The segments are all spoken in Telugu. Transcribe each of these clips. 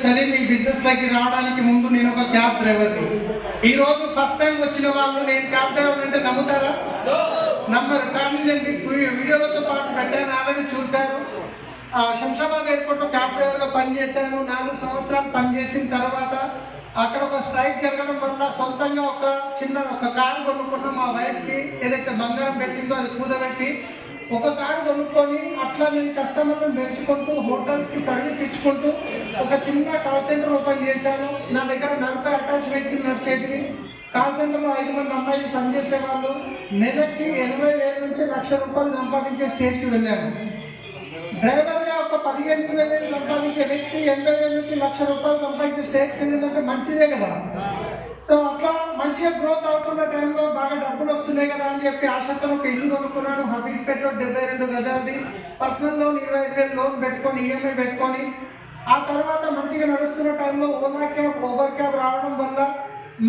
సలీం ఈ బిజినెస్ లకి రావడానికి ముందు నేను ఒక క్యాబ్ డ్రైవర్ని. ఈ రోజు ఫస్ట్ టైం వచ్చిన వాళ్ళు నేను క్యాబ్ డ్రైవర్ అంటే నమ్ముతారా? నమ్మరు. కానీ నేను వీడియోలతో పాటు పెట్టాను, ఆల్రెడీ చూశాను. శంషాబాద్ ఎయిర్పోర్ట్ క్యాబ్ డ్రైవర్గా పనిచేశాను. 4 సంవత్సరాలు పనిచేసిన తర్వాత అక్కడ ఒక స్ట్రైక్ జరగడం వల్ల సొంతంగా ఒక కారు కొనుక్కున్నాం. మా వైఫ్కి ఏదైతే బంగారం పెట్టిందో అది కూదబెట్టి ఒక కారు కొనుక్కొని అట్లా నేను కస్టమర్లను మెచ్చుకుంటూ హోటల్స్కి సర్వీస్ ఇచ్చుకుంటూ ఒక చిన్న కాల్ సెంటర్ ఓపెన్ చేశాను. నా దగ్గర 40 అటాచ్ వెహికల్ నడిచేది. కాల్ సెంటర్లో 5 మంది అమ్మాయిలు పనిచేసే వాళ్ళు. నెలకి 80,000 నుంచి ₹1,00,000 సంపాదించే స్టేజ్కి వెళ్ళాను. డ్రైవర్గా ఒక 15,000 సంపాదించే వ్యక్తి 80,000 నుంచి ₹1,00,000 సంపాదించే స్టేజ్కి వెళ్ళిందంటే మంచిదే కదా. సో అట్లా మంచిగా గ్రోత్ అవుతున్న టైంలో బాగా డబ్బులు వస్తున్నాయి కదా అని చెప్పి ఆశతో ఒక ఇల్లు కొనుక్కున్నాను. హఫీస్ పెట్రోల్ 72 గజాలది. పర్సనల్ లోన్ 25,000 లోన్ పెట్టుకొని ఈఎంఐ పెట్టుకొని ఆ తర్వాత మంచిగా నడుస్తున్న టైంలో ఓలా క్యాబ్ ఓబర్ క్యాబ్ రావడం వల్ల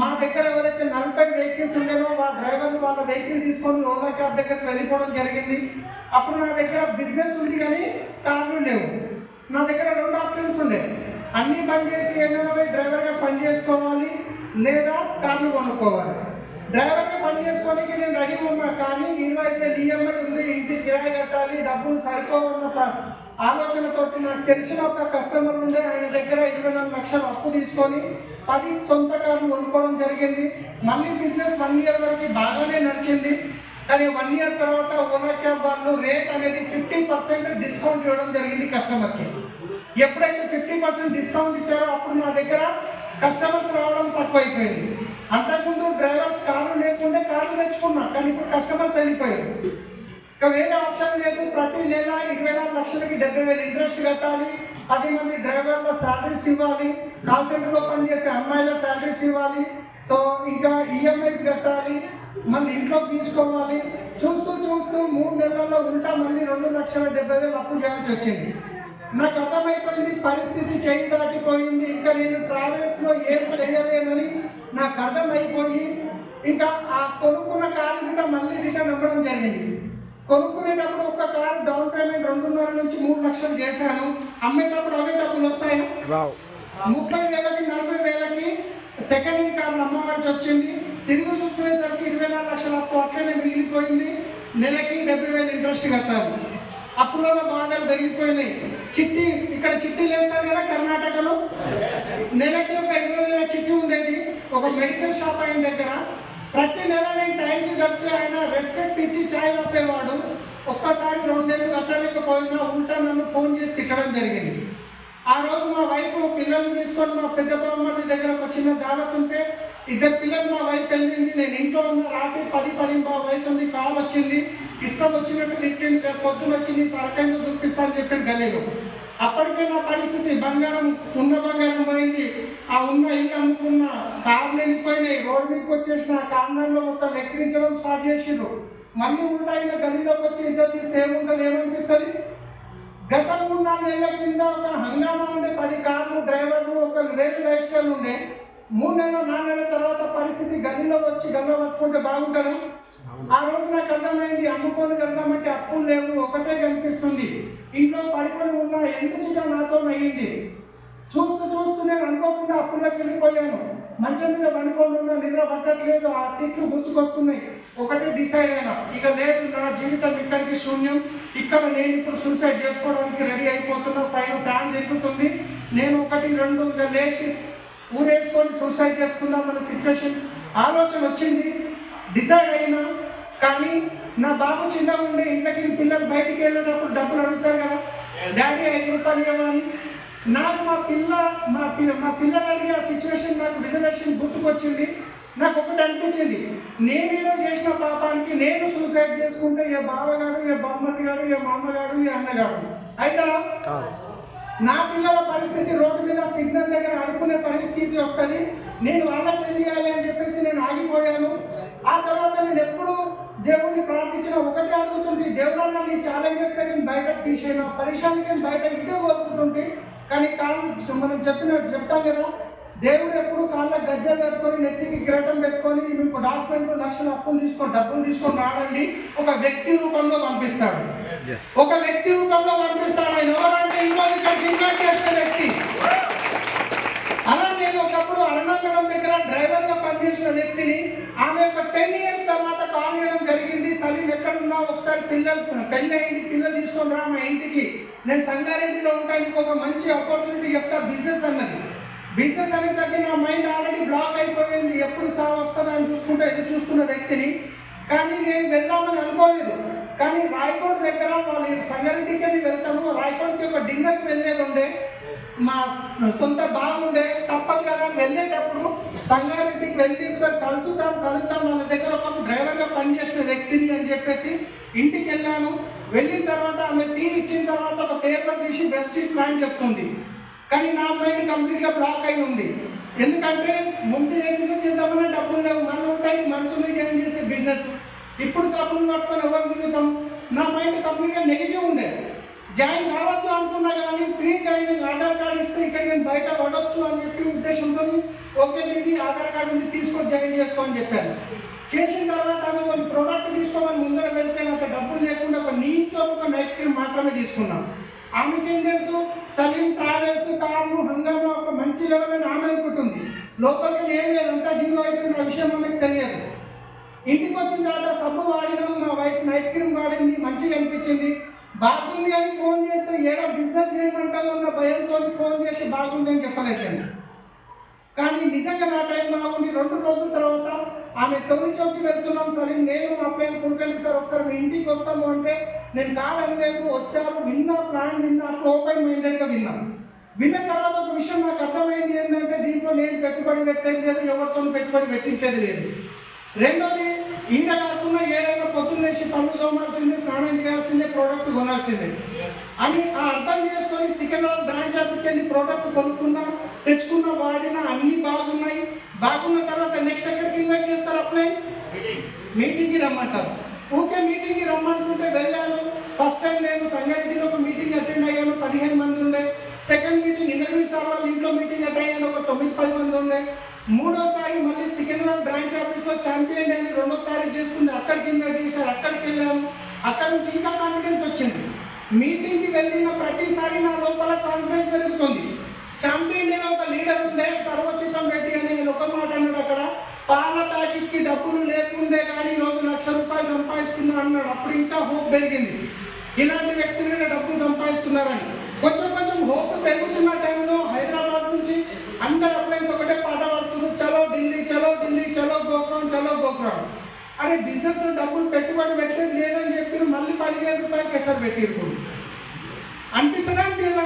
మా దగ్గర ఎవరైతే 40 వెహికల్స్ ఉండేనో వాళ్ళ డ్రైవర్లు వాళ్ళ వెహికల్ తీసుకొని ఓలా క్యాబ్ దగ్గరికి వెళ్ళిపోవడం జరిగింది. అప్పుడు నా దగ్గర బిజినెస్ ఉంది కానీ కార్లు లేవు. నా దగ్గర 2 ఆప్షన్స్ ఉండే. అన్నీ బంద్ చేసి ఏమైనా డ్రైవర్గా పని చేసుకోవాలి లేదా కార్లు కొనుక్కోవాలి. డ్రైవర్గా పని చేసుకోవడానికి నేను రెడీగా ఉన్నా, కానీ 25,000 ఈఎంఐ ఉంది, ఇంటి కిరాయి కట్టాలి, డబ్బులు సరిపోవన్న ఆలోచనతోటి నాకు తెలిసిన ఒక కస్టమర్ ఉండే. ఆయన దగ్గర 24 లక్షలు అప్పు తీసుకొని 10 సొంత కార్లు కొనుక్కోవడం జరిగింది. మళ్ళీ బిజినెస్ 1 ఇయర్ వరకు బాగానే నడిచింది. కానీ 1 ఇయర్ తర్వాత ఓలా క్యాబ్ వాళ్ళు రేట్ అనేది 50% డిస్కౌంట్ ఇవ్వడం జరిగింది కస్టమర్కి. ఎప్పుడైతే 50% డిస్కౌంట్ ఇచ్చారో అప్పుడు నా దగ్గర కస్టమర్స్ రావడం తక్కువైపోయింది. అంతకుముందు డ్రైవర్స్ కార్లు లేకుంటే కార్లు తెచ్చుకున్నా, కానీ ఇప్పుడు కస్టమర్స్ వెళ్ళిపోయారు. ఇక వేరే ఆప్షన్ లేదు. ప్రతి నెల 24 లక్షలకి 70,000 ఇంట్రెస్ట్ కట్టాలి. 10 మంది డ్రైవర్ల శాలరీస్ ఇవ్వాలి. కాల్ సెంటర్లో పనిచేసే అమ్మాయిల శాలరీస్ ఇవ్వాలి. సో ఇంకా ఈఎంఐస్ కట్టాలి, మళ్ళీ ఇంట్లో తీసుకోవాలి. చూస్తూ 3 నెలల్లో ఉంటా మళ్ళీ 2,70,000 అప్పు చేయాల్సి వచ్చింది. నాకు అర్థమైపోయింది పరిస్థితి చేయి దాటిపోయింది. ఇంకా నేను ట్రావెల్స్లో ఏం చేయలేనని నాకు అర్థమైపోయి ఇంకా ఆ కొనుక్కున్న కారు కూడా మళ్ళీ రిటర్న్ అవ్వడం జరిగింది. కొనుక్కునేటప్పుడు ఒక కారు డౌన్ పేమెంట్ 2.5 నుంచి 3 లక్షలు చేశాను. అమ్మేటప్పుడు అవే డబ్బులు వస్తాయి. 30,000కి 40,000కి సెకండ్ హ్యాండ్ కార్లు అమ్మవలసి వచ్చింది. తిరిగి చూసుకునేసరికి 24 లక్షల అప్పు అట్లనే మిగిలిపోయింది. నెలకి 70,000 ఇంట్రెస్ట్ కట్టాలి. అప్పులలో బాగా పెరిగిపోయినాయి. ఇక్కడ చిట్టీలు వేస్తారు కదా కర్ణాటకలో, నెలకి ఒక 20,000 చిట్టి ఉండేది. ఒక మెడికల్ షాప్ ఆయన దగ్గర ప్రతి నెల నేను టైంకి కడితే ఆయన రెస్పెక్ట్ ఇచ్చి ఛాయ్ ఆపేవాడు. ఒక్కసారి 2 నెలలు కట్టలేకపోయినా ఉల్టా నన్ను ఫోన్ చేసి తిట్టడం జరిగింది. ఆ రోజు మా వైఫ్ పిల్లల్ని తీసుకొని మా పెద్ద బామ్మడి దగ్గర ఒక చిన్న దావత్ ఉంటే 2 పిల్లలు మా వైఫ్ వెళ్ళింది. నేను ఇంట్లో ఉన్న రాత్రి 10 అవుతుంది. కాల్ వచ్చింది. ఇష్టం వచ్చినట్టు తిట్టింది. రేపు పొద్దున వచ్చి నీ తరకాయను చూపిస్తానని చెప్పాను గలీలో. అప్పటికే నా పరిస్థితి ఉన్న బంగారం పోయింది. ఆ ఉన్న ఇల్లు అమ్ముకున్న, కార్లు వెళ్ళిపోయినాయి, రోడ్డు మీదకి వచ్చేసిన కార్నర్లో ఒక లెక్కించడం స్టార్ట్ చేసిండ్రు. మళ్ళీ ఉంటాయిన గలీలోకి వచ్చి ఇద్దరు తీస్తే ఏముంటుంది, ఏమనిపిస్తుంది? గత 3-4 నెలల కింద ఒక హంగామా ఉండే 10 కార్లు, డ్రైవర్లు, ఒక వేరే లైఫ్ స్టైల్ ఉండే. 3 నెలలు 4 నెలల తర్వాత పరిస్థితి గల్లీలో వచ్చి గల్ల పట్టుకుంటే బాగుంటుంది. ఆ రోజు నాకు అర్థమైంది, అమ్ముకొని వెళ్దామంటే అప్పులు లేవు, ఒకటే కనిపిస్తుంది. ఇంట్లో పడుకొని ఉన్నా, ఎందుకు ఇట్లా నాతో అయ్యింది. చూస్తూ నేను అనుకోకుండా అప్పుల్లోకి వెళ్ళిపోయాను. మంచం మీద పడుకొని ఉన్నా, నిద్ర పట్టట్లేదు. ఆ తిట్లు గుర్తుకొస్తున్నాయి. ఒకటే డిసైడ్ అయినా, ఇక లేదు, నా జీవితం ఇక్కడికి శూన్యం. ఇక్కడ నేను ఇప్పుడు సూసైడ్ చేసుకోవడానికి రెడీ అయిపోతున్నా. పైన ఫ్యాన్ తిరుగుతుంది. నేను 1, 2 ఇక లేచి ఊరేసుకొని సూసైడ్ చేసుకున్నామన్న సిచ్యువేషన్ ఆలోచన వచ్చింది. డిసైడ్ అయినా, కానీ నా బాబు చిన్నగా ఉండే ఇంట్లోకి పిల్లలు బయటికి వెళ్ళేటప్పుడు డబ్బులు అడుగుతారు కదా, డాడీ 5 రూపాయలు ఇవ్వాలి. నాకు మా పిల్లలు అడిగే ఆ సిచ్యువేషన్ నాకు రిజర్వేషన్ గుర్తుకొచ్చింది. నాకు ఒకటి అనిపించింది, నేనేదో చేసిన పాపానికి నేను సూసైడ్ చేసుకుంటే ఏ బావగాడు, ఏ బామ్మది గాడు, ఏ మామగాడు, ఏ అన్నగాడు అయితే నా పిల్లల పరిస్థితి రోడ్డు మీద సిగ్నల్ దగ్గర అడుక్కునే పరిస్థితి వస్తుంది. నేను వాళ్ళకి తెలియాలి అని చెప్పేసి నేను ఆగిపోయాను. ఆ తర్వాత నేను ఎప్పుడు దేవుణ్ణి ప్రార్థించిన ఒకటే అడుగుతుంటే, దేవుడన్నా నీ ఛాలెంజెస్ నేను బయటకు తీసేనా, పరిశ్రమకి నేను బయట ఇదే కోరుకుంటుంటే. కానీ మనం చెప్తాం కదా, దేవుడు ఎప్పుడు కాళ్ళ గజ్జలు కట్టుకొని నెత్తికి కిరీటం పెట్టుకొని మీకు డాక్యుమెంట్లు లక్షల డబ్బులు తీసుకొని రాడండి. ఒక వ్యక్తి రూపంలో పంపిస్తాడు. ఒక వ్యక్తి రూపంలో పంపిస్తాడు. ఆయన ఎవరంటే ఈరోజు ఇక్కడ ఇన్వైట్ చేసిన వ్యక్తి. చేసిన వ్యక్తిని. ఆమె ఒక 10 years తర్వాత కాల్ చేయడం జరిగింది. సలీం ఎక్కడున్నావు, ఒకసారి పెళ్ళి అయింది, పిల్లలు తీసుకొని రా మా ఇంటికి, నేను సంగారెడ్డిలో ఉంటాను, నీకు ఒక మంచి ఆపర్చునిటీ చెప్తా బిజినెస్ అన్నది. బిజినెస్ అనేసరికి నా మైండ్ ఆల్రెడీ బ్లాక్ అయిపోయింది. ఎప్పుడు సాగు వస్తుందా అని చూసుకుంటూ ఎదురు చూస్తున్న వ్యక్తిని. కానీ నేను వెళ్దామని అనుకోలేదు. కానీ రాయకోట దగ్గర వాళ్ళు సంగారెడ్డికి వెళ్తాము, రాయకోటకి ఒక డిన్నర్కి వెళ్ళేది ఉండే, మా సొంత బాగుండే, తప్పదు కదా వెళ్ళేటప్పుడు సంగారెడ్డికి వెళ్ళి ఒకసారి కలుద్దాం వాళ్ళ దగ్గర ఒక డ్రైవర్గా పనిచేసిన వ్యక్తిని అని చెప్పేసి ఇంటికి వెళ్ళాను. వెళ్ళిన తర్వాత ఆమె టీ ఇచ్చిన తర్వాత ఒక పేపర్ తీసి బెస్ట్ ప్లాన్ చెప్తుంది. కానీ నా మైండ్ కంప్లీట్గా బ్లాక్ అయి ఉంది. ఎందుకంటే ముందు ఏ బిజినెస్ చేద్దామన్నా డబ్బులు లేవు, మనం ఉంటాయి మనుషుల్ని జాయిన్ చేసే బిజినెస్. ఇప్పుడు సబ్బులు పట్టుకొని ఎవరు తిరుగుతాం, నా మైండ్ కంప్లీట్గా నెగిటివ్ ఉండే. జాయిన్ కావద్దు అనుకున్నా కానీ ఫ్రీ జాయినింగ్ ఆధార్ కార్డు ఇస్తే ఇక్కడ నేను బయట పడవచ్చు అని చెప్పి ఉద్దేశంతో ఓకే దీది ఆధార్ కార్డు ఉంది తీసుకొని జాయిన్ చేసుకోమని చెప్పాను. చేసిన తర్వాత ఆమె కొన్ని ప్రోడక్ట్ తీసుకోమని ముందర వెళ్తే నాకు డబ్బులు లేకుండా ఒక నీమ్ సోప్ ఒక నైట్ క్రీమ్ మాత్రమే తీసుకున్నాం. ఆమెకేం తెలుసు, సలీం ట్రావెల్స్ కార్లు హంగామా ఒక మంచి లెవెల్ అని ఆమె అనుకుంటుంది. లోపలికి ఏం లేదు, అంతా జీరో అయిపోయిన ఆ విషయం ఆమెకు తెలియదు. ఇంటికి వచ్చిన తర్వాత సబ్బు వాడినాం, మా వైఫ్ నైట్ క్రీమ్ వాడింది, మంచిగా అనిపించింది, బాగుంది అని ఫోన్ చేస్తే ఏదో బిజినెస్ చేయమంటారో ఉన్న భయంతో ఫోన్ చేసి బాగుంది అని చెప్పలేదు. కానీ నిజంగా నా టైం బాగుంది. 2 రోజుల తర్వాత ఆమె తొలి చౌకి వెళ్తున్నాం, సరే నేను మా ప్లాన్ కొనుకెళ్ళి సార్ ఒకసారి మీ ఇంటికి వస్తాము అంటే నేను కాదనలేదు, వచ్చారు, విన్నా, ప్లాన్ విన్నా, ఓపెన్ మైండెడ్గా విన్నాను. విన్న తర్వాత ఒక విషయం నాకు అర్థమైంది ఏంటంటే దీంట్లో నేను పెట్టుబడి పెట్టేది లేదు, ఎవరితో పెట్టుబడి పెట్టించేది లేదు. రెండోది ఈయన కాకుండా ఏదైనా పొద్దున్నేసి పనులు తోమాల్సిందే, స్నానం చేయాల్సిందే, ప్రోడక్ట్ కొనాల్సిందే అని అర్థం చేసుకొని సికింద్రాబాద్ బ్రాంచ్ ఆఫీస్కి వెళ్ళి ప్రోడక్ట్ కొనుక్కున్నా, తెచ్చుకున్నా, వాడినా, అన్నీ బాగున్నాయి. బాగున్న తర్వాత నెక్స్ట్ ఎక్కడికి ఇన్వైట్ చేస్తారు, అప్లై మీటింగ్కి రమ్మంటారు. ఓకే మీటింగ్కి రమ్మంటుంటే వెళ్ళాను. ఫస్ట్ టైం నేను సంగారెడ్డిలో ఒక మీటింగ్ అటెండ్ అయ్యాను, 15 మంది ఉండే. సెకండ్ మీటింగ్ ఇంటర్వ్యూ సార్ వాళ్ళ ఇంట్లో మీటింగ్ అటెండ్ అయ్యాను, ఒక 9-10 మంది ఉండే. మూడోసారి మళ్ళీ సికింద్రాబాద్ బ్రాంచ్ ఆఫీస్లో ఛాంపియన్ అని 2వ తారీఖు చేసుకుంది, అక్కడికి ఇన్వైట్ చేశారు, అక్కడికి వెళ్ళాను. అక్కడ నుంచి ఇంకా కాన్ఫిడెన్స్ వచ్చింది. మీటింగ్కి వెళ్ళిన ప్రతిసారి నా లోపల కాన్ఫిడెన్స్ పెరుగుతుంది. ఛాంపియన్ డేలో ఒక లీడర్ ఉండే సర్వచితం రెడ్డి అని ఒక మాట అన్నాడు, అక్కడ పాల ప్యాకెట్కి డబ్బులు లేకుండే కానీ ఈరోజు ₹1,00,000 సంపాదిస్తున్నా అన్నాడు. అప్పుడు ఇంకా హోప్ పెరిగింది, ఇలాంటి వ్యక్తులు డబ్బులు సంపాదిస్తున్నారని. కొంచెం కొంచెం హోప్ పెరుగుతున్న టైంలో హైదరాబాద్ నుంచి అందరు అప్లైన్స్ ఒకటే పాట పడుతున్నారు, చలో ఢిల్లీ, చలో ఢిల్లీ, చలో గోపురం, చలో గోపురం. అరే బిజినెస్లో డబ్బులు పెట్టుబడి పెట్టేది లేదని చెప్పారు, మళ్ళీ ₹15,000 కేసరి పెట్టిరు. అనిపిస్తుందా లేదా?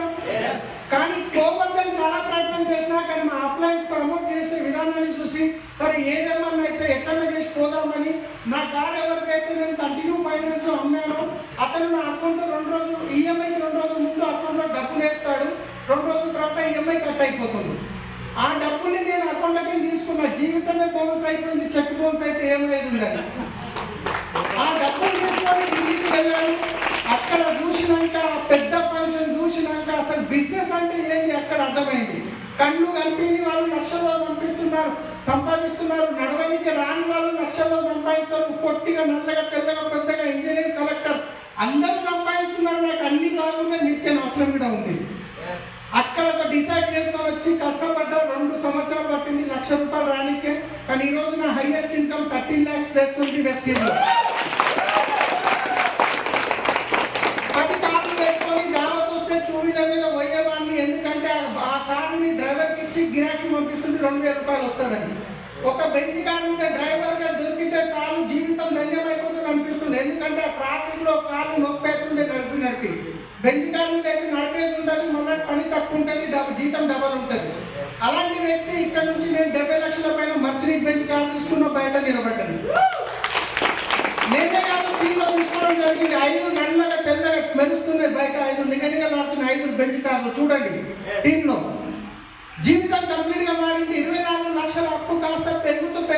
కానీ పోవద్దని చాలా ప్రయత్నం చేసినా కానీ మా అప్లయన్స్ ప్రమోట్ చేసే విధానాన్ని చూసి సరే ఏదేమన్నా అయితే ఎక్కడన్నా చేసి పోదామని నా కార్ ఎవరికైతే నేను కంటిన్యూ ఫైనాన్స్లో అమ్మానో అతను నా అకౌంట్లో 2 రోజులు ఈఎంఐకి 2 రోజుల ముందు అకౌంట్లో డబ్బులు వేస్తాడు, 2 రోజుల తర్వాత ఈఎంఐ కట్ అయిపోతుంది. ఆ డబ్బుని నేను అకౌంట్లోకి తీసుకున్నా, జీవితమే బోనస్ అయిపోయింది, చెక్ బోనస్ అయితే ఏం లేదు ఉందని. ఆ డబ్బులు తీసుకొని ఢిల్లీకి వెళ్ళాను. అక్కడ చూసినాక పెద్ద ఫంక్షన్ చూసినాక అసలు బిజినెస్ అంటే ఏంటి అక్కడ అర్థమైంది. కళ్ళు కనిపించి వాళ్ళు లక్షల్లో సంపాదిస్తున్నారు, నడవడానికి రాని వాళ్ళు లక్షల్లో సంపాదిస్తారు, పొట్టిగా, నల్లగా, తెల్లగా, పెద్దగా, ఇంజనీర్, కలెక్టర్ అందరూ సంపాదిస్తున్నారు. నాకు అన్ని బాగున్నాయి, నిత్యం అవసరం కూడా ఉంది. అక్కడ ఒక డిసైడ్ చేసుకొని వచ్చి కష్టపడ్డా, 2 సంవత్సరాలు పట్టింది ₹1,00,000 రానికే. కానీ ఈరోజు నా హైయెస్ట్ ఇన్కమ్ 13 lakhs ప్లస్ ఉంది వెస్టీజ్లో. 10 కార్లు పెట్టుకొని దావత్ వస్తే 2 వీలర్ మీద పోయేవాడిని, ఎందుకంటే ఆ కారుని డ్రైవర్కి ఇచ్చి గిరాకీ పంపిస్తుంటే ₹2,000 వస్తుందని. ఒక బెంజ్ కారు మీద డ్రైవర్గా దొరికితే చాలు జీవితం ధన్యమైపోతుంది అనిపిస్తుంది. ఎందుకంటే ఆ ట్రాఫిక్లో కారు నొప్పి అవుతుండే నడిపి బెంజ్ కారు మీద అయితే నడిపేది ఉండదు, మళ్ళీ పని తక్కువ ఉంటుంది, జీతం డబల్ ఉంటుంది. అలాంటి వ్యక్తి ఇక్కడ నుంచి నేను 70 లక్షల పైన మర్సిడీస్ బెంజ్ కారు తీసుకున్న బయట నిలబడ్డాను. నేనే కాదు టీంలో తీసుకోవడం జరిగింది. 5 గంటలుగా తెల్లగా మెరుస్తున్నాయి బయట, 5 నిగనిగలాడుతున్నాయి 5 బెంజ్ కార్లు చూడండి టీంలో. జీవితం కంప్లీట్గా మారింది. 24 లక్షల అప్పు కాస్త పెరుగుతూ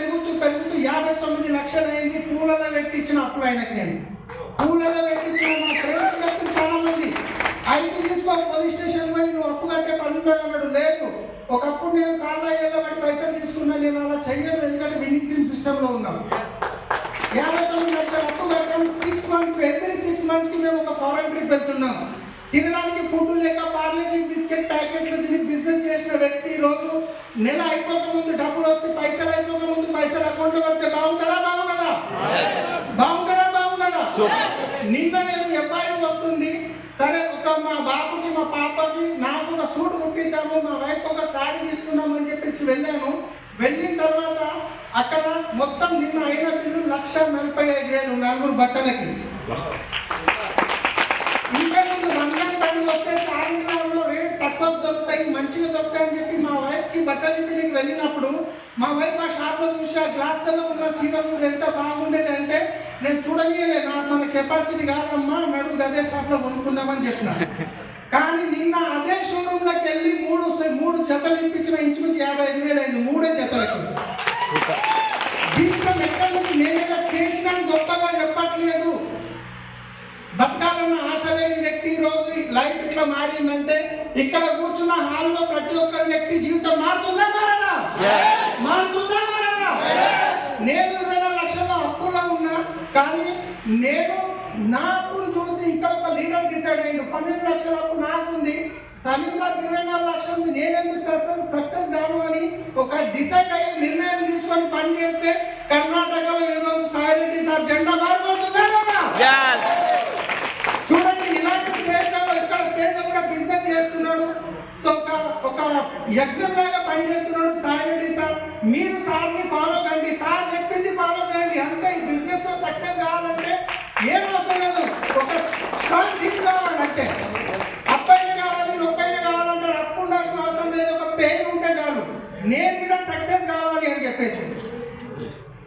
59 లక్షలు అయింది. పూలలో పెట్టించిన అప్పులు ఆయనకి నేను పూలలో పెట్టించిన మా ఫ్రెండ్స్ చెప్తున్నారు చాలా మంది, ఐటీ తీసుకో పోలీస్ స్టేషన్ పోయి నువ్వు అప్పు కట్టే పని ఉండదు అన్నాడు. లేదు, ఒకప్పుడు నేను కాళ్ళ వాడి పైసలు తీసుకున్నా, నేను అలా చెయ్యను, ఎందుకంటే విన్నింగ్ టీమ్ సిస్టంలో ఉన్నాం. 59 లక్షల అప్పు కట్టాం. 6 months ఎవ్రీ 6 months కి మేము ఒక ఫారెన్ ట్రిప్ వెళ్తున్నాం. తినడానికి ఫుడ్ లేక పార్లేజీ బిస్కెట్ ప్యాకెట్లు తిని బిజినెస్ చేసిన వ్యక్తి ఈరోజు నెల అయిపోక ముందు డబ్బులు వస్తే పైసలు అయిపోక ముందు నిన్న నేను ఎఫ్ఐఆర్ వస్తుంది, సరే ఒక మా బాబుకి మా పాపకి నాకు ఒక సూట్ కుట్టిద్దాము, మా వైఫ్ ఒక సారీ తీసుకుందాం అని చెప్పేసి వెళ్ళాను. వెళ్ళిన తర్వాత అక్కడ మొత్తం నిన్న అయిన బిల్లు 1,45,000 నలుగురు బట్టలకి. ఇంకా ముందు రంజాన్ పండుగ వస్తే చార్మినార్లో రేట్ తక్కువ దొరుకుతాయి, మంచిగా దొరుకుతాయి అని చెప్పి మా వైఫ్కి బట్టల ఇంటికి వెళ్ళినప్పుడు మా వైఫ్ ఆ షాప్లో చూసి ఆ గ్లాస్లో ఉన్న సీరియస్ ఎంత బాగుండేది అంటే నేను చూడగలే, నాకు మన కెపాసిటీ కాదమ్మా, నడు అదే షాప్లో కొనుక్కుందామని చెప్పిన. కానీ నిన్న అదే షోరూంలోకి వెళ్ళి మూడు జతలు ఇప్పించిన ఇంచుమించు 55,000 అయింది, 3 జతలకి. దీంట్లో ఎక్కడి నుంచి నేనేదో చేసినా గొప్పగా చెప్పట్లేదు. బతకాలన్న ఆశ లేని వ్యక్తి ఈ రోజు లైఫ్ ఇట్లా మారిందంటే ఇక్కడ కూర్చున్న హాల్లో ప్రతి ఒక్కరి వ్యక్తి జీవితం మారుతుందా మారదా? మారుతుందా మారదా? నేను 24 లక్షల అప్పులో ఉన్నా, కానీ నేను నా అప్పును చూసి ఇక్కడ ఒక లీడర్ డిసైడ్ అయ్యిండు. 12 లక్షల అప్పు నాకుంది, సలీం సార్ 24 లక్షలు ఉంది, నేనెందుకు సక్సెస్ కాను అని ఒక డిసైడ్ అయ్యి నిర్ణయం తీసుకొని పని చేస్తే కర్ణాటకలో ఈ రోజు సాయిరెడ్డి సార్ జెండా మారిపోతుందా లేదా? చూడండి, ఇలాంటి స్టేట్లలో ఇక్కడ స్టేట్లో కూడా బిజినెస్ చేస్తున్నాడు. సో ఒక యజ్ఞం లాగా పనిచేస్తున్నాడు సాయిరెడ్డి సార్. మీరు సార్ని ఫాలో కండి, సార్ చెప్పింది ఫాలో చేయండి, అంతే. ఈ బిజినెస్ లో సక్సెస్ కావాలంటే ఏం అవసరం లేదు, ఒక స్ట్రాంగ్ టీమ్ కావాలంటే. అప్పైన కావాలి, నొప్పైన కావాలంటే అప్పు ఉండాల్సిన అవసరం లేదు, ఒక పెయిన్ ఉంటే చాలు. నేను కూడా సక్సెస్ కావాలి అని చెప్పేసి.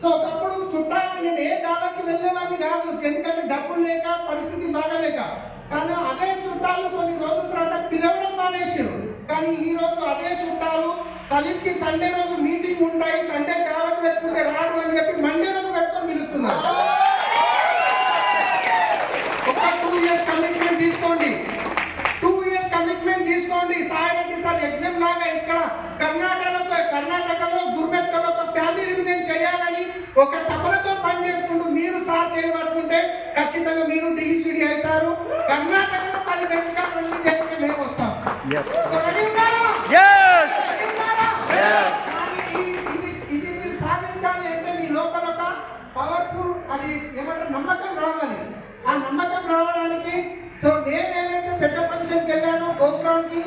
సో ఒకప్పుడు చుట్టాలు నేను ఏ దాదాకి వెళ్ళేవాడిని కాదు, ఎందుకంటే డబ్బులు లేక, పరిస్థితి బాగాలేక. కానీ అదే చుట్టాలు కొన్ని రోజుల తర్వాత పిలవడం మానేసారు. కానీ ఈ రోజు అదే చుట్టాలు సలీంకి సండే రోజు మీటింగ్ ఉంటాయి, సండే దావత్ పెట్టుకుంటే రాడు అని చెప్పి మండే రోజు పెట్టుకొని పిలుస్తున్నారు. ఒక 2 years కమిట్మెంట్ తీసుకోండి, 2 years కమిట్మెంట్ తీసుకోండి. సాయిరెడ్డి సార్ యజ్ఞం లాగా ఇక్కడ కర్ణాటకలో గుర్మెట్టలో ఒక ఫ్యామిలీ రియూనియన్ చేయాలని ఒక తపనతో పనిచేస్తుంటూ మీరు సార్ చేయబట్టుకుంటే ఖచ్చితంగా మీరు డిసిడి అవుతారు. కర్ణాటకలో 10 వెంకటరెడ్డి చేస్తే మేము వస్తాం. ఇది మీరు సాధించాలి అంటే మీ లోపల ఒక పవర్ఫుల్ అది ఏమంటారు నమ్మకం రావాలి. ఆ నమ్మకం రావడానికి సో నేను ఏదైతే పెద్ద ఫంక్షన్కి వెళ్ళానో గోగ్రౌండ్కి,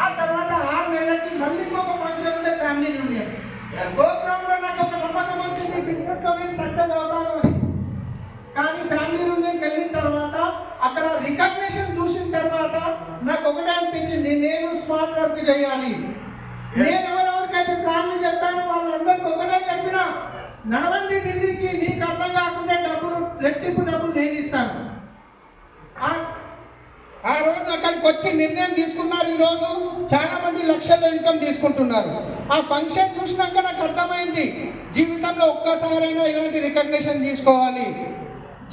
ఆ తర్వాత 6 నెలలకి మళ్ళీ ఇంకొక ఫంక్షన్ ఉండే ఫ్యామిలీ యూనియన్. గోగ్రౌండ్లో నాకు ఒక నమ్మకం వచ్చింది, బిజినెస్లో నేను సక్సెస్ అవుతాను అని. కానీ ఫ్యామిలీ యూనియన్కి వెళ్ళిన తర్వాత అక్కడ రికగ్నిషన్ చూసిన తర్వాత నాకు ఒకటే అనిపించింది, నేను స్మార్ట్ వర్క్ చేయాలి. నేను ఎవరెవరికైతే ప్లాన్లు చెప్పానో వాళ్ళందరికీ ఒకటే చెప్పిన, నడవండి ఢిల్లీకి, మీకు అర్థం కాకుండా రెట్టింపు డబ్బులు నేను ఇస్తాను. ఆ రోజు అక్కడికి వచ్చి నిర్ణయం తీసుకున్నారు. ఈ రోజు చాలా మంది లక్షల్లో ఇన్కమ్ తీసుకుంటున్నారు. ఆ ఫంక్షన్ చూసినాక నాకు అర్థమైంది, జీవితంలో ఒక్కసారైనా ఇలాంటి రికగ్నిషన్ తీసుకోవాలి.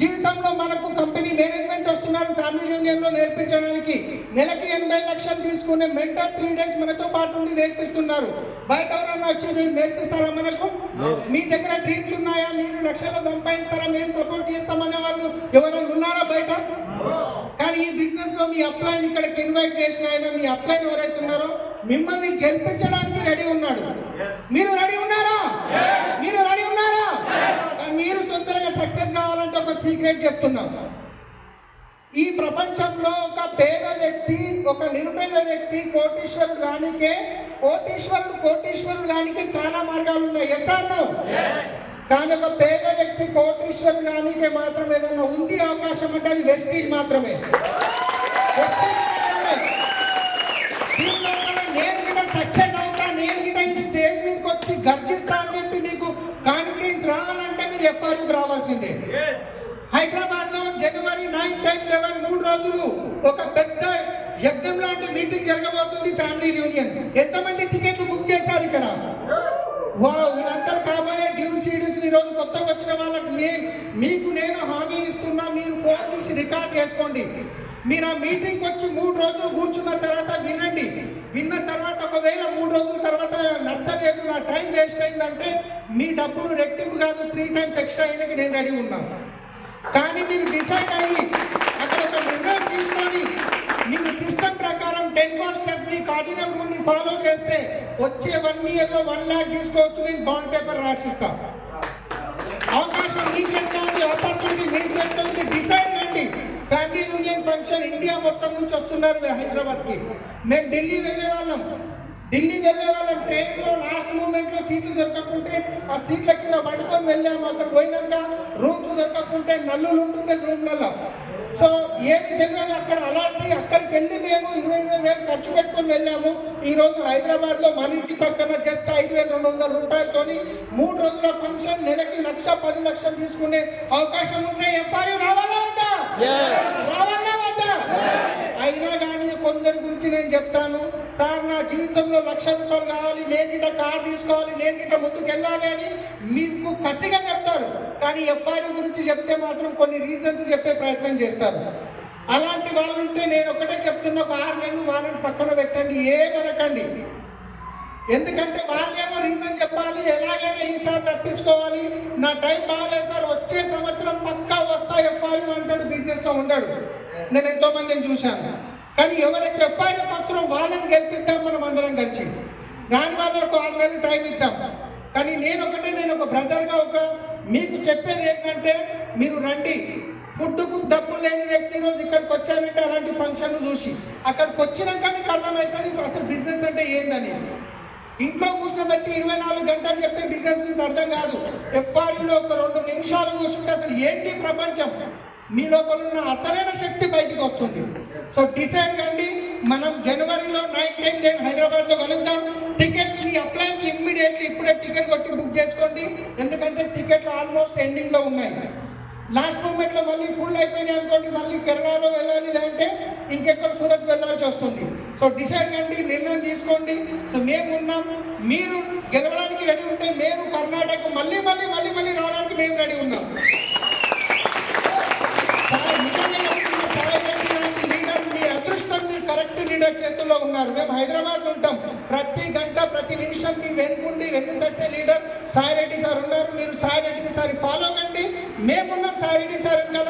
జీవితంలో మనకు కంపెనీ మేనేజ్మెంట్ వస్తున్నారు ఫ్యామిలీ యూనియన్లో నేర్పించడానికి. నెలకి 80 లక్షలు తీసుకునే మెంటర్ 3 days మనతో పాటు ఉండి నేర్పిస్తున్నారు. బయట ఎవరన్నా వచ్చి నేర్పిస్తారా మనకు? మీ దగ్గర డ్రీమ్స్ ఉన్నాయా? మీరు లక్షలు సంపాదిస్తారా? మేము సపోర్ట్ చేస్తామనే వాళ్ళు ఎవరైనా ఉన్నారా బయట? కానీ ఈ బిజినెస్ లో మీ అప్లైన్ ఇక్కడికి ఇన్వైట్ చేసిన ఆయన, మీ అప్లైన్ ఎవరైతే ఉన్నారో మిమ్మల్ని గెలిపించడానికి రెడీ ఉన్నాడు. మీరు రెడీ ఉన్నారా? మీరు రెడీ ఉన్నారా? మీరు తొందరగా సక్సెస్ కావాలంటే ఒక సీక్రెట్ చెప్తున్నాం. ఈ ప్రపంచంలో ఒక పేద వ్యక్తి, ఒక నిరుపేద వ్యక్తి కోటీశ్వరుడు కానికే చాలా మార్గాలు ఉన్నాయి. Yes or no? కానీ ఒక పేద వ్యక్తి కోటీశ్వరుడు కానికే మాత్రం ఏదన్నా ఉంది అవకాశం అంటే అది వెస్టీజ్ మాత్రమే. దీంట్లో నేను గిట్ట సక్సెస్ అవుతా, నేను గిట్ట ఈ స్టేజ్ మీదకి వచ్చి గర్జిస్తా అని చెప్పి మీకు కాన్ఫిడెన్స్ రావాలంటే మీరు ఎఫ్ఆర్యూకి రావాల్సిందే. హైదరాబాద్ లో జనవరి 9, 10, 11 3 రోజులు ఒక పెద్ద యజ్ఞం లాంటి మీటింగ్ జరగబోతుంది ఫ్యామిలీ యూనియన్. ఎంతమంది టికెట్లు బుక్ చేశారు ఇక్కడ? వీళ్ళందరూ కాబోయే డ్యూసీడీస్. ఈ రోజు కొత్తగా వచ్చిన వాళ్ళకి మీకు నేను హామీ ఇస్తున్నా, మీరు ఫోన్ తీసి రికార్డ్ చేసుకోండి. మీరు ఆ మీటింగ్కి వచ్చి 3 రోజులు కూర్చున్న తర్వాత వినండి. విన్న తర్వాత ఒకవేళ 3 రోజుల తర్వాత నచ్చలేదు, నా టైం వేస్ట్ అయిందంటే మీ డబ్బులు రెట్టింపు కాదు 3 times ఎక్స్ట్రా అయినకి నేను రెడీ ఉన్నాను. కానీ మీరు డిసైడ్ అయ్యి అక్కడ ఒక నిర్ణయం తీసుకొని మీరు సిస్టమ్ ప్రకారం 10 cost step కార్డినల్ రూల్ ని ఫాలో చేస్తే వచ్చే 1 year లో 1 lakh తీసుకోవచ్చు. నేను బాండ్ పేపర్ రాసిస్తాను. అవకాశం మీ చేతిలో ఉంది, ఆపర్చునిటీ మీ చేతిలో ఉంది. డిసైడ్ కండి. ఫ్యామిలీ యూనియన్ ఫంక్షన్ ఇండియా మొత్తం నుంచి వస్తున్నారు హైదరాబాద్కి. మేము ఢిల్లీ వెళ్ళే వాళ్ళం ట్రైన్లో లాస్ట్ మూమెంట్లో సీట్లు దొరకకుంటే ఆ సీట్ల కింద పడుకొని వెళ్ళాము. అక్కడ పోయినాక రూమ్స్ దొరకకుంటే నల్లులు ఉంటుండే రూమ్లలో. సో ఏమి తెలియదు అక్కడ అలాంటి అక్కడికి వెళ్ళి మేము 20,000 ఖర్చు పెట్టుకొని వెళ్ళాము. ఈరోజు హైదరాబాద్లో మన ఇంటి పక్కన జస్ట్ 5,200 రూపాయలతోని 3 రోజుల ఫంక్షన్, నెలకి 1,10 లక్షలు తీసుకునే అవకాశం ఉంటే ఎఫ్ఆర్యు రావాలా వద్దా? అయినా కానీ కొందరి గురించి నేను చెప్తాను, సార్ నా జీవితంలో 1,00,000 రూపాయలు కావాలి, నేను ఇట్లా కార్ తీసుకోవాలి, నేను ఇట్లా ముందుకు వెళ్ళాలి అని మీకు కసిగా చెప్తారు. కానీ ఎఫ్ఆర్యు గురించి చెప్తే మాత్రం కొన్ని రీజన్స్ చెప్పే ప్రయత్నం చేస్తారు. అలాంటి వాళ్ళు ఉంటే నేను ఒకటే చెప్తున్నా, ఒక 6 నెలలు వాళ్ళని పక్కన పెట్టండి, ఏమనకండి. ఎందుకంటే వాళ్ళేమో రీజన్ చెప్పాలి, ఎలాగైనా ఈసారి తప్పించుకోవాలి, నా టైం బాగాలేదు సార్, వచ్చే సంవత్సరం పక్కా వస్తా ఎఫ్ఆర్యు అంటాడు, బిజినెస్లో ఉన్నాడు. నేను ఎంతో మందిని చూశాను. కానీ ఎవరైతే ఎఫ్ఐఆర్కి వస్తున్నారో వాళ్ళని గెలిపిద్దాం, మనం అందరం కలిసి. రాని వాళ్ళకు 6 నెలలు టైం ఇద్దాం. కానీ నేను ఒక బ్రదర్గా మీకు చెప్పేది ఏంటంటే, మీరు రండి. ఫుడ్కు డబ్బులు లేని వ్యక్తి రోజు ఇక్కడికి వచ్చానంటే అలాంటి ఫంక్షన్లు చూసి అక్కడికి వచ్చినాక మీకు అర్థమవుతుంది అసలు బిజినెస్ అంటే ఏందని. ఇంట్లో కూర్చోబెట్టి 24 గంటలు చెప్తే బిజినెస్ నుంచి అర్థం కాదు. ఎఫ్ఆర్యూలో ఒక 2 నిమిషాలు కూర్చుంటే అసలు ఏంటి ప్రపంచం, మీ లోపల ఉన్న అసలైన శక్తి బయటికి వస్తుంది. సో డిసైడ్ కండి. మనం జనవరిలో 9-10 నేను హైదరాబాద్లో కలుద్దాం. టికెట్స్ మీ అప్లైకి ఇమ్మీడియట్లీ ఇప్పుడే టికెట్ కొట్టి బుక్ చేసుకోండి. ఎందుకంటే టికెట్లు ఆల్మోస్ట్ ఎండింగ్లో ఉన్నాయి. లాస్ట్ మూమెంట్లో మళ్ళీ ఫుల్ అయిపోయినాయి అనుకోండి, మళ్ళీ కేరళలో వెళ్ళాలి, లేదంటే ఇంకెక్కడ సూరత్ వెళ్ళాల్సి వస్తుంది. సో డిసైడ్ కండి, నిర్ణయం తీసుకోండి. సో మేము ఉన్నాం, మీరు గెలవడానికి రెడీ ఉంటే మేము కర్ణాటక మళ్ళీ రావడానికి మేము రెడీ ఉన్నాం. కరెక్ట్ లీడర్ చేతుల్లో ఉన్నారు. మేము హైదరాబాద్లో ఉంటాం. ప్రతి గంట ప్రతి నిమిషం మీ వెనుకుండి వెన్నుతట్టే లీడర్ సాయి రెడ్డి సార్ ఉన్నారు. మీరు సాయి రెడ్డిని సార్ ఫాలో కండి. మేమున్నాం సాయి రెడ్డి సార్ వెనకాల.